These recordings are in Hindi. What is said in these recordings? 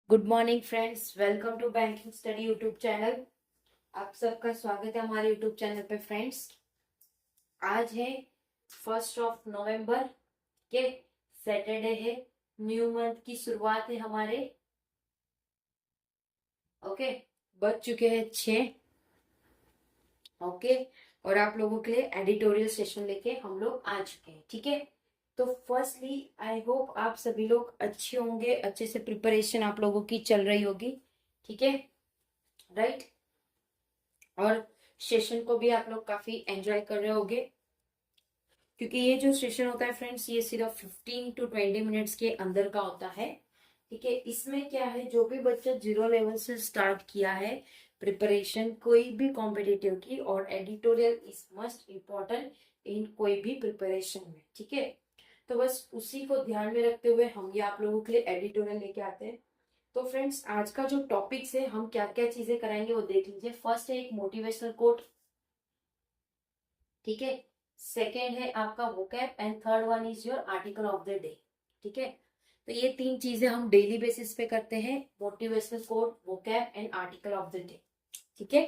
Good morning friends, welcome to banking study YouTube channel. आप सबका स्वागत है हमारे यूट्यूब चैनल पे फ्रेंड्स। आज है 1 नवंबर के सैटरडे है। न्यू मंथ की शुरुआत है हमारे। ओके, बज चुके हैं 6। ओके, और आप लोगों के लिए एडिटोरियल सेशन लेके हम लोग आ चुके हैं। ठीक है, तो फर्स्टली आई होप आप सभी लोग अच्छे होंगे, अच्छे से प्रिपरेशन आप लोगों की चल रही होगी। ठीक है, राइट। और सेशन को भी आप लोग काफी एंजॉय कर रहे होगे, क्योंकि ये जो सेशन होता है फ्रेंड्स, ये सिर्फ 15 to 20 मिनट्स के अंदर का होता है। ठीक है, इसमें क्या है, जो भी बच्चा 0 लेवल से स्टार्ट किया है प्रिपरेशन कोई भी कॉम्पिटिटिव की, और editorial is must important in कोई भी प्रिपरेशन में। ठीक है, तो बस उसी को ध्यान में रखते हुए हम ये आप लोगों के लिए एडिटोरियल लेके आते हैं। तो फ्रेंड्स, आज का जो टॉपिक है, हम क्या क्या चीजें कराएंगे वो देख लीजिए। फर्स्ट है एक मोटिवेशनल कोट। ठीक है, सेकेंड है आपका vocab, and third one is your article of the day. ठीक है, तो ये तीन चीजें हम डेली बेसिस पे करते हैं, motivational quote, vocab and article of the day. ठीक है,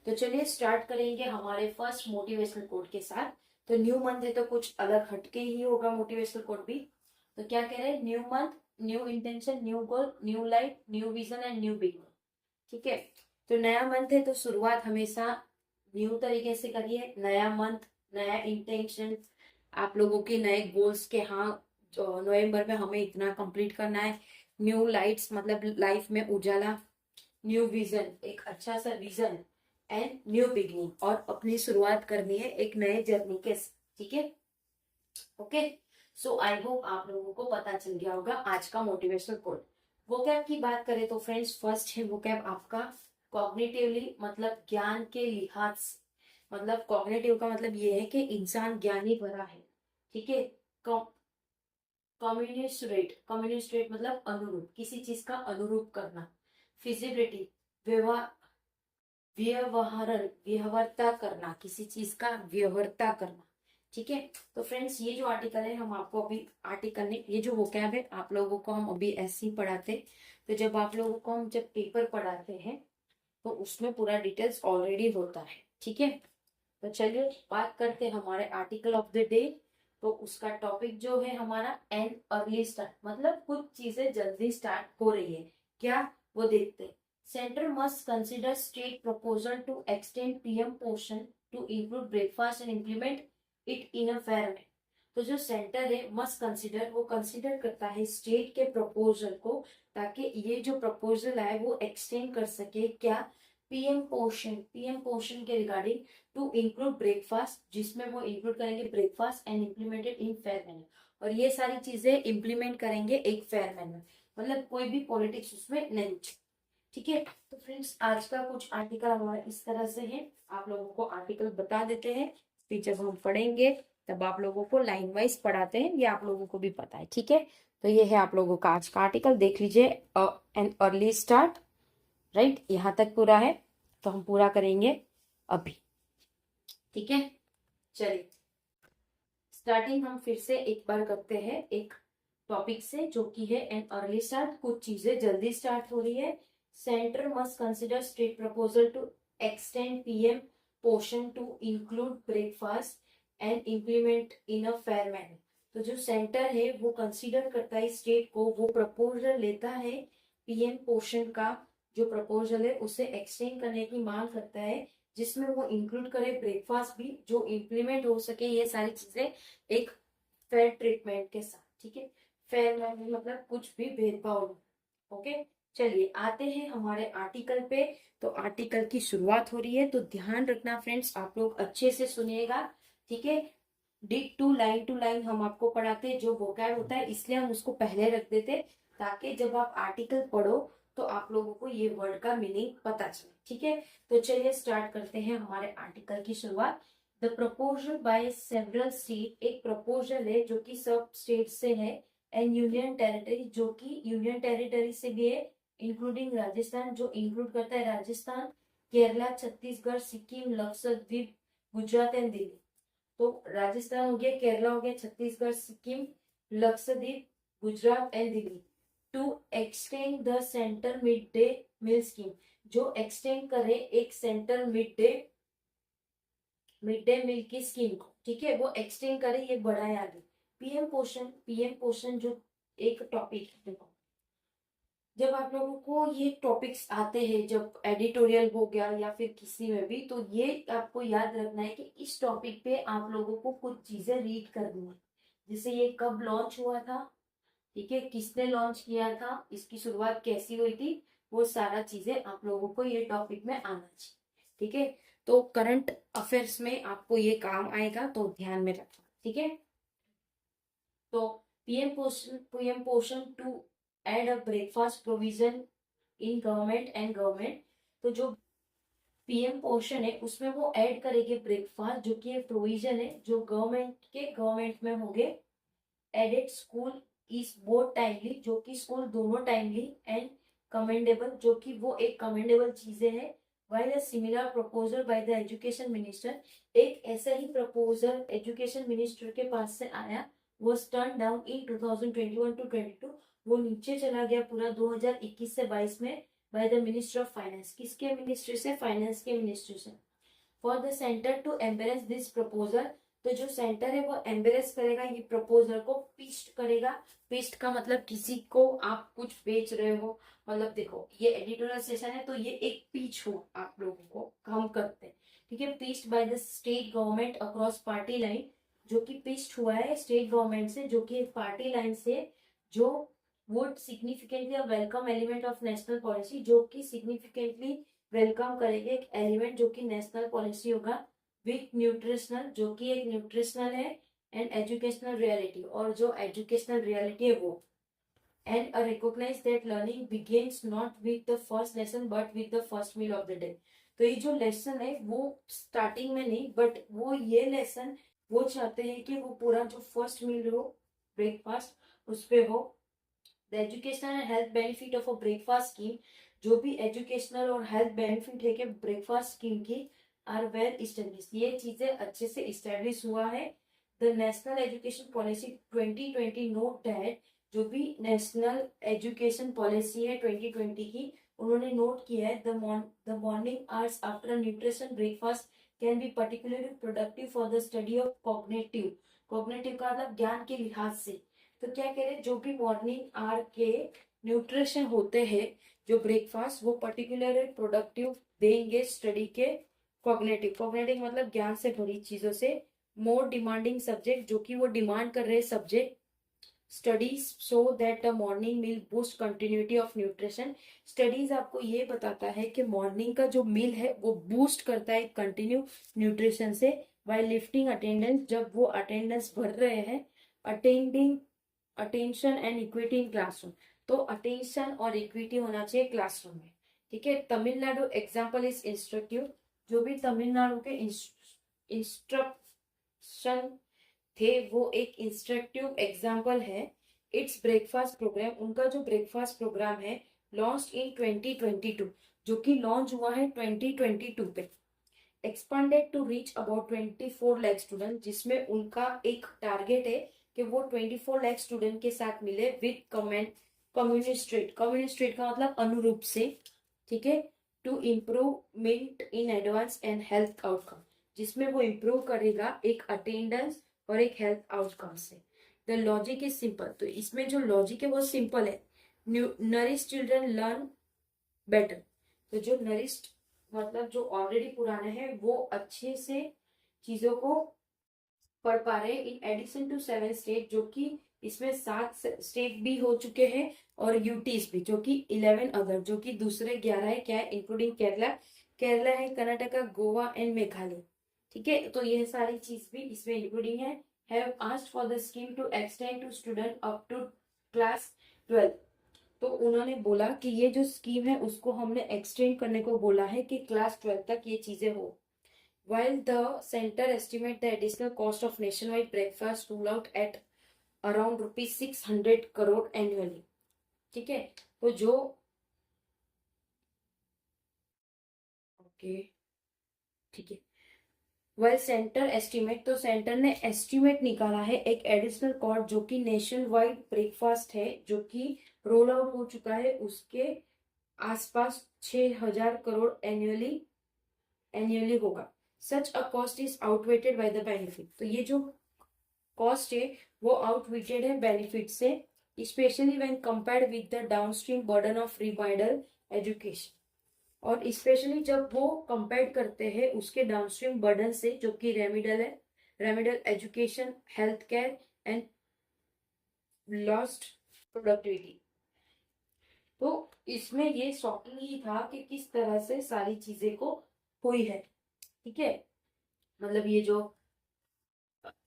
तो चलिए स्टार्ट करेंगे हमारे फर्स्ट मोटिवेशनल कोट के साथ। तो न्यू मंथ है तो कुछ अलग हटके ही होगा मोटिवेशनल कोट भी। तो क्या कह रहे हैं, new month, new intention, new goal, new life, new vision and new beginning. ठीक है, तो नया मंथ है तो शुरुआत हमेशा न्यू तरीके से करिए। नया मंथ, नया इंटेंशन, आप लोगों के नए गोल्स के, हाँ जो नवंबर में हमें इतना कंप्लीट करना है। न्यू लाइट्स मतलब लाइफ में उजाला, न्यू विजन, एक अच्छा सा विजन, एंड न्यू बिगनिंग, और अपनी शुरुआत करनी है एक नए जर्नी के साथ। ठीक है, ओके। सो आई होप आप लोगों को पता चल गया होगा आज का मोटिवेशनल कोट। वोकैब की बात करें तो फ्रेंड्स, फर्स्ट है वोकैब आपका कॉग्निटिवली, मतलब ज्ञान के लिहाज से। मतलब कॉग्निटिव का मतलब ये है कि इंसान ज्ञानी भरा है। ठीक है, कम्युनिस्ट्रेट, कम्युनिस्ट्रेट मतलब अनुरूप, किसी चीज का अनुरूप करना। फिजिबिलिटी, व्यवहार, व्यवहारण, व्यवहारता करना, किसी चीज का व्यवहारता करना। ठीक है, तो फ्रेंड्स ये जो आर्टिकल है, हम आपको अभी आर्टिकल ने, ये जो वोकैब है आप लोगों को हम अभी ऐसे ही पढ़ाते। तो जब आप लोगों को हम जब पेपर पढ़ाते हैं तो उसमें पूरा डिटेल्स ऑलरेडी होता है। ठीक है, तो चलिए बात करते हैं हमारे आर्टिकल ऑफ द डे। तो उसका टॉपिक जो है हमारा एन अर्ली स्टार्ट, मतलब कुछ चीजें जल्दी स्टार्ट हो रही है क्या, वो देखते हैं। Centre must consider state proposal to extend PM portion to include breakfast and implement it in a fair way. तो जो सेंटर है मस्ट कंसिडर, वो कंसिडर करता है स्टेट के प्रपोजल को, ताकि ये जो प्रपोजल है वो एक्सटेंड कर सके क्या, पीएम पोर्शन, पीएम पोर्शन के रिगार्डिंग टू इंक्लूड ब्रेकफास्ट, जिसमें वो इंक्लूड करेंगे breakfast and implemented in fair manner, और ये सारी चीजें इंप्लीमेंट करेंगे एक फेयर मैनर, मतलब कोई भी पॉलिटिक्स उसमें नहीं। ठीक है, तो फ्रेंड्स आज का कुछ आर्टिकल हमारा इस तरह से है। आप लोगों को आर्टिकल बता देते हैं, फिर जब हम पढ़ेंगे तब आप लोगों को लाइन वाइज पढ़ाते हैं, ये आप लोगों को भी पता है। ठीक है, तो ये है आप लोगों का आज का आर्टिकल, देख लीजिए। एन अर्ली स्टार्ट, राइट, यहाँ तक पूरा है, तो हम पूरा करेंगे अभी। ठीक है, चलिए स्टार्टिंग हम फिर से एक बार करते हैं एक टॉपिक से, जो कि है एन अर्ली स्टार्ट, कुछ चीजें जल्दी स्टार्ट हो रही है। Centre must consider state proposal to extend PM portion to include breakfast and implement in a fair manner. तो जो सेंटर है वो कंसिडर करता है स्टेट को, वो प्रपोजल लेता है पीएम पोर्शन का, जो प्रपोजल है उसे एक्सटेंड करने की मांग करता है, जिसमें वो इंक्लूड करे ब्रेकफास्ट भी, जो इम्प्लीमेंट हो सके ये सारी चीजें एक फेयर ट्रीटमेंट के साथ। ठीक है, फेयर मतलब कुछ भी भेदभाव नहीं। ओके, चलिए आते हैं हमारे आर्टिकल पे। तो आर्टिकल की शुरुआत हो रही है, तो ध्यान रखना फ्रेंड्स, आप लोग अच्छे से सुनिएगा। ठीक है, डिक टू लाइन हम आपको पढ़ाते हैं, जो वोकैब होता है इसलिए हम उसको पहले रख देते, ताकि जब आप आर्टिकल पढ़ो तो आप लोगों को ये वर्ड का मीनिंग पता चले। ठीक है, तो चलिए स्टार्ट करते हैं हमारे आर्टिकल की शुरुआत। The proposal by several state, एक प्रपोजल है जो कि सब स्टेट से है, एंड यूनियन टेरिटरी, जो कि यूनियन टेरिटरी से भी है, इंक्लूडिंग राजस्थान, जो इंक्लूड करता है राजस्थान, केरला, छत्तीसगढ़, सिक्किम, लक्षद्वीप, गुजरात एंड दिल्ली। तो राजस्थान हो गया, केरला हो गया, Chhattisgarh, Sikkim, Lakshadweep, Gujarat and Delhi. To extend the centre mid day meal scheme, जो एक्सटेंड करे एक सेंटर मिड डे मील की स्कीम को, ठीक है, वो एक्सटेंड करे, ये बढ़ाए आगे। पीएम पोषण जो एक टॉपिक है, देखो जब आप लोगों को ये टॉपिक्स आते हैं, जब एडिटोरियल हो गया या फिर किसी में भी, तो ये आपको याद रखना है कि इस टॉपिक पे आप लोगों को कुछ चीजें रीड करनी है। जैसे ये कब लॉन्च हुआ था, ठीक है, किसने लॉन्च किया था, इसकी शुरुआत कैसी हुई थी, वो सारा चीजें आप लोगों को ये टॉपिक में आना चाहिए, ठीक है। तो करंट अफेयर्स में आपको ये काम आएगा, तो ध्यान में रखना, ठीक है। तो PM Poshan to add a breakfast provision in government and government, तो जो पीएम पोषण है उसमें वो ऐड करेंगे ब्रेकफास्ट, जो कि प्रोविजन है जो गवर्नमेंट में होंगे। Aided school is both timely, जो कि स्कूल दोनों टाइमली, एंड कमेंडेबल, जो कि वो एक कमेंडेबल चीजें है। While a similar proposal by the education minister, एक ऐसा ही प्रपोजल एजुकेशन मिनिस्टर के पास से आया, वो टर्न डाउन इन 2021 टू 22, वो नीचे चला गया पूरा 2021 से 22 में, by the minister of finance, किसके मिनिस्ट्री से, फाइनेंस के मिनिस्ट्री से। For the centre to embrace this proposal, तो जो सेंटर है वो एम्बेरेस करेगा ये प्रपोजल को, पिस्ट करेगा। पिस्ट का मतलब किसी को आप कुछ बेच रहे हो, मतलब देखो ये एडिटोरियल सेशन है तो ये एक पीच हो, आप लोगों को हम करते हैं, ठीक है। Passed by the state government across party line, जो कि पिस्ट हुआ है स्टेट गवर्नमेंट से, जो कि पार्टी लाइन से, जो would significantly a welcome element of national policy, जो कि सिग्निफिकेंटली वेलकम करेंगे एक एलिमेंट जो कि नेशनल पॉलिसी होगा, विथ न्यूट्रिशनल, जो कि एक न्यूट्रिशनल है, एंड एजुकेशनल रियलिटी, और जो एजुकेशनल रियलिटी है वो, and recognise that learning begins not with the first lesson but with the first meal of the day. तो ये जो लेसन है वो स्टार्टिंग में नहीं, बट वो ये लेसन वो चाहते हैं कि वो पूरा जो फर्स्ट मील हो, ब्रेकफास्ट, उस पे हो। The educational and health benefit of a breakfast scheme, जो भी एजुकेशनल और हेल्थ बेनिफिट है कि ब्रेकफास्ट स्कीम की, आर वेल इस्टेब्लिश, ये चीजें अच्छे से इस्टेब्लिश हुआ है। The national education policy 2020 note that, जो भी नेशनल एजुकेशन पॉलिसी है 2020 की, उन्होंने नोट किया है the morning hours after nutrition breakfast can be particularly productive for the study of cognitive का मतलब ज्ञान के लिहाज से। तो क्या कह रहे हैं, जो भी मॉर्निंग आवर के न्यूट्रिशन होते हैं, जो ब्रेकफास्ट, वो पर्टिकुलर प्रोडक्टिव देंगे स्टडी के कॉग्निटिव मतलब ज्ञान से भरी चीजों से। मोर डिमांडिंग सब्जेक्ट, जो कि वो डिमांड कर रहे subject, studies so that the morning meal boost continuity of nutrition, studies आपको ये बताता है कि मॉर्निंग का जो मील है वो बूस्ट करता है कंटिन्यू न्यूट्रिशन से। वाइल लिफ्टिंग अटेंडेंस, जब वो अटेंडेंस भर रहे हैं, attending attention and equity in classroom, तो अटेंशन और इक्विटी होना चाहिए क्लासरूम में, ठीक है। तमिलनाडु एग्जाम्पल इज इंस्ट्रक्टिव, जो भी तमिलनाडु के इंस्ट्रक्शन थे वो एक इंस्ट्रक्टिव एग्जाम्पल है। इट्स ब्रेकफास्ट प्रोग्राम, उनका जो ब्रेकफास्ट प्रोग्राम है, लॉन्च इन 2022, जो कि लॉन्च हुआ है 2022 पे, expanded to reach about 24 lakh student, जिसमें उनका एक टारगेट है कि वो 24 लाख स्टूडेंट के साथ मिले विद कम्युनिस्ट्रेट का मतलब अनुरूप से, ठीक है, to improvement in advance and health outcome, जिसमें वो इम्प्रूव करेगा एक अटेंडेंस और एक हेल्थ आउटकम से। द लॉजिक इज सिंपल, तो इसमें जो लॉजिक है वो सिंपल है। नरिश चिल्ड्रन लर्न बेटर, तो जो नरिश्ड मतलब जो ऑलरेडी पुराने हैं वो अच्छे से चीजों को पढ़ पा रहे हैं। इन एडिशन टू 7 स्टेट, जो कि इसमें 7 स्टेट भी हो चुके हैं, और यूटीज भी, जो कि 11 अदर, जो कि दूसरे 11 है, क्या है, इंक्लूडिंग केरला है, कर्नाटका, गोवा एंड मेघालय, ठीक है। तो ये सारी चीज भी इसमें इंक्लूडिंग है। Have asked for the scheme to extend to student up to class 12, तो उन्होंने बोला कि ये जो स्कीम है उसको हमने एक्सटेंड करने को बोला है कि क्लास 12 तक ये चीजें हो। While the center estimate the additional cost of nationwide breakfast rollout at around rupees 600 crore annually, ठीक है। तो जो ओके, ठीक है, वेल सेंटर एस्टिमेट, तो सेंटर ने एस्टिमेट निकाला है एक एडिशनल कॉस्ट, जो कि नेशन वाइड ब्रेकफास्ट है, जो कि रोल आउट हो चुका है, उसके आसपास 6,000 करोड़ एनुअली होगा। Such a cost is outweighed by the benefit. तो ये जो कॉस्ट है वो आउटवेटेड है बेनिफिट से, specially when compared with the downstream burden of reminder education. और स्पेशली जब वो कंपेयर करते हैं उसके डाउनस्ट्रीम बर्डन से, जो कि रेमिडल है, remedial education, health care and lost productivity. तो इसमें ये शॉकिंग ही था कि किस तरह से सारी चीजें को हुई है। ठीक है, मतलब ये जो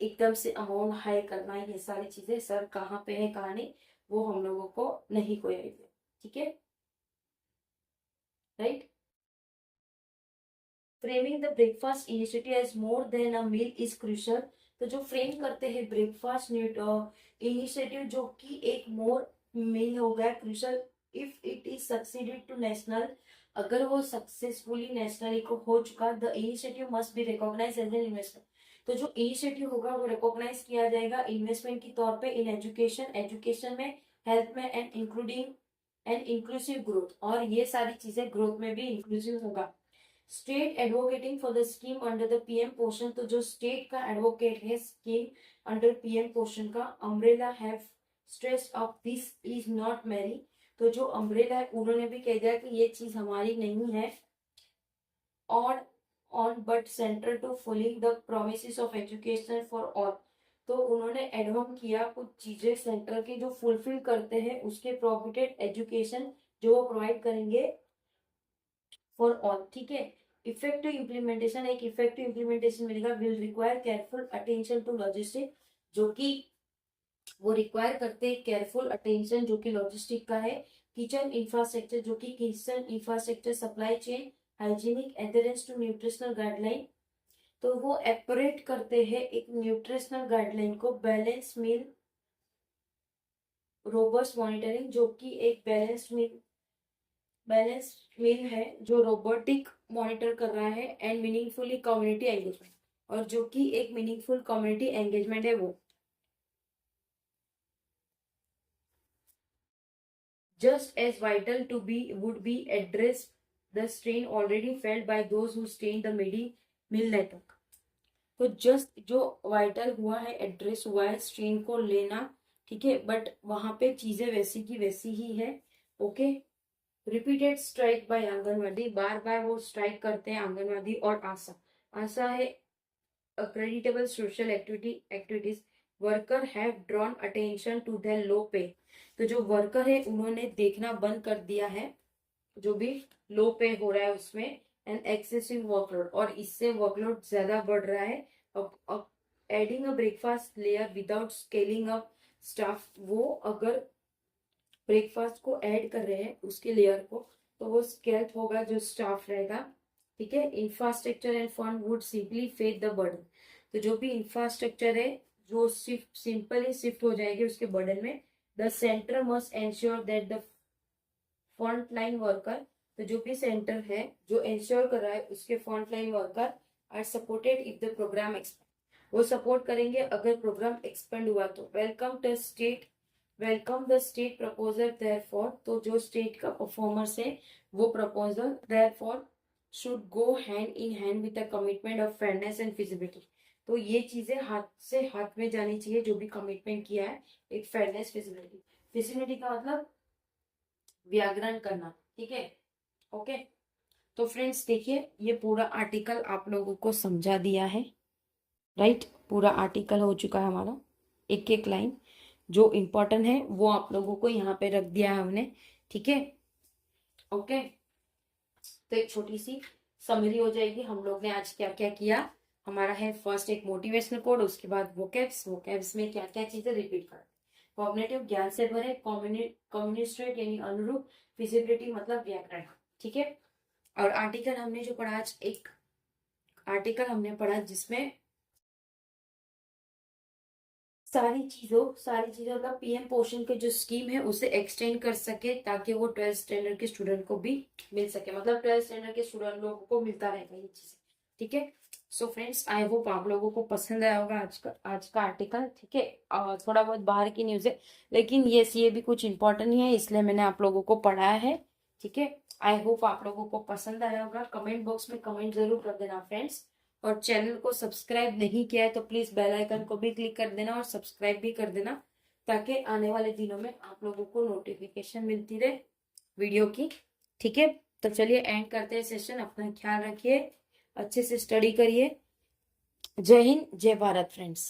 एकदम से अमाउंट हाई करना, ये सारी चीजें सर कहाँ पे है कहाँ नहीं, वो हम लोगों को नहीं कोई आइडिया। ठीक है, right. Framing the breakfast initiative as more than a meal is crucial. तो जो फ्रेम करते हैं ब्रेकफास्ट इनिशिएटिव जो कि एक मोर मील हो गया crucial if it is succeeded to national. अगर वो सक्सेसफुली नेशनली को हो चुका, the initiative must be recognise as an investment. तो जो इनिशिएटिव होगा वो रिकॉग्नाइज किया जाएगा इन्वेस्टमेंट के तौर पे इन एजुकेशन में, हेल्थ में and including and inclusive growth. और ये सारी चीजें ग्रोथ में भी इंक्लूसिव होगा। State advocating for the scheme under the PM पोषण। तो जो स्टेट का एडवोकेट है स्कीम अंडर पीएम पोषण का, umbrella have stressed up this is not marry. तो जो अम्ब्रेला है उन्होंने भी कह दिया कि ये चीज हमारी नहीं है, और on but centre to fulling the promise of education for all. तो उन्होंने एडवोक किया कुछ चीजें सेंटर की जो फुलफिल करते हैं उसके प्रोविडेड एजुकेशन जो वो प्रोवाइड करेंगे फॉर ऑल। ठीक है, इफेक्टिव इम्प्लीमेंटेशन, एक इफेक्टिव इम्प्लीमेंटेशन मिलेगा, will require careful attention to logistic. जो कि वो रिक्वायर करते हैं केयरफुल अटेंशन जो कि लॉजिस्टिक का है। किचन इंफ्रास्ट्रक्चर, जो कि kitchen infrastructure, supply chain, hygienic, adherence to nutritional guideline. तो वो ऑपरेट करते हैं एक न्यूट्रिशनल गाइडलाइन को, बैलेंस मील, रोबस्ट मॉनिटरिंग, जो कि एक बैलेंस मील है जो रोबोटिक मॉनिटर कर रहा है, एंड मीनिंगफुली कम्युनिटी एंगेजमेंट, और जो कि एक मीनिंगफुल कम्युनिटी एंगेजमेंट है वो। Just as vital to be would be address the strain already felt by those who stay in the middle network। तो जस्ट जो वाइटल हुआ है, एड्रेस हुआ है स्ट्रेन को लेना। ठीक है, बट वहां पे चीजें वैसी की वैसी ही है। Okay, repeated strike by anganwadi, बार बार वो स्ट्राइक करते हैं आंगनवाड़ी और आशा। आशा है accreditable social activities, worker have drawn attention to their low pay। तो जो वर्कर है उन्होंने देखना बंद कर दिया है जो भी लो पे हो रहा है उसमें, एंड एक्सेसिव वर्कलोड, और इससे वर्कलोड ज्यादा बढ़ रहा है। अब adding a breakfast layer without scaling up staff, वो अगर ब्रेकफास्ट को ऐड कर रहे हैं उसके लेयर को, तो वो स्केल होगा जो स्टाफ रहेगा। ठीक है, infrastructure and fund would simply fed the burden. तो जो भी इंफ्रास्ट्रक्चर है जो सिंपली शिफ्ट हो जाएगी उसके बर्डन में। The centre must ensure that the front line worker, तो जो भी सेंटर है जो इंश्योर कर रहा है उसके front line worker are supported if the programme expand, वो सपोर्ट करेंगे अगर प्रोग्राम एक्सपेंड हुआ तो। Welcome the state proposal therefore, तो जो स्टेट का परफॉर्मर्स है वो proposal therefore should go hand in hand with the commitment of fairness and feasibility. तो ये चीजें हाथ से हाथ में जानी चाहिए जो भी कमिटमेंट किया है, एक फेयरनेस, फिजिबिलिटी। फिजिबिलिटी का मतलब व्याकरण करना। ठीक है, ओके। तो फ्रेंड्स देखिए, ये पूरा आर्टिकल आप लोगों को समझा दिया है, राइट। पूरा आर्टिकल हो चुका है हमारा, एक एक लाइन जो इम्पोर्टेंट है वो आप लोगों को यहाँ पे रख दिया है हमने। ठीक है, ओके। तो एक छोटी सी समरी हो जाएगी हम लोग ने आज क्या क्या किया। हमारा है फर्स्ट एक मोटिवेशनल कोड, उसके बाद वोकैब्स में क्या क्या चीजें रिपीट कर, कॉग्निटिव ज्ञान से भरे, कम्युनिस्ट्रेट यानी अनुरूप, फिजिबिलिटी मतलब व्याकरण। ठीक है, और आर्टिकल हमने जो पढ़ा आज, एक आर्टिकल हमने पढ़ा जिसमें सारी चीजों का पीएम पोषण के जो स्कीम है उसे एक्सटेंड कर सके ताकि वो 12th स्टैंडर्ड के स्टूडेंट को भी मिल सके, मतलब 12th स्टैंडर्ड के स्टूडेंट लोगों को मिलता रहेगा ये चीजें। ठीक है, सो फ्रेंड्स, आई होप आप लोगों को पसंद आया होगा आज का आर्टिकल। ठीक है, थोड़ा बहुत बाहर की न्यूज है, लेकिन ये भी कुछ इंपॉर्टेंट नहीं है, इसलिए मैंने आप लोगों को पढ़ाया है। ठीक है, आई होप आप लोगों को पसंद आया होगा। कमेंट बॉक्स में कमेंट जरूर कर देना फ्रेंड्स, और चैनल को सब्सक्राइब नहीं किया है तो प्लीज बेल आइकन को भी क्लिक कर देना और सब्सक्राइब भी कर देना, ताकि आने वाले दिनों में आप लोगों को नोटिफिकेशन मिलती रहे वीडियो की। ठीक है, तो चलिए एंड करते हैं सेशन। अपना ख्याल रखिए, अच्छे से स्टडी करिए। जय हिंद, जय भारत फ्रेंड्स।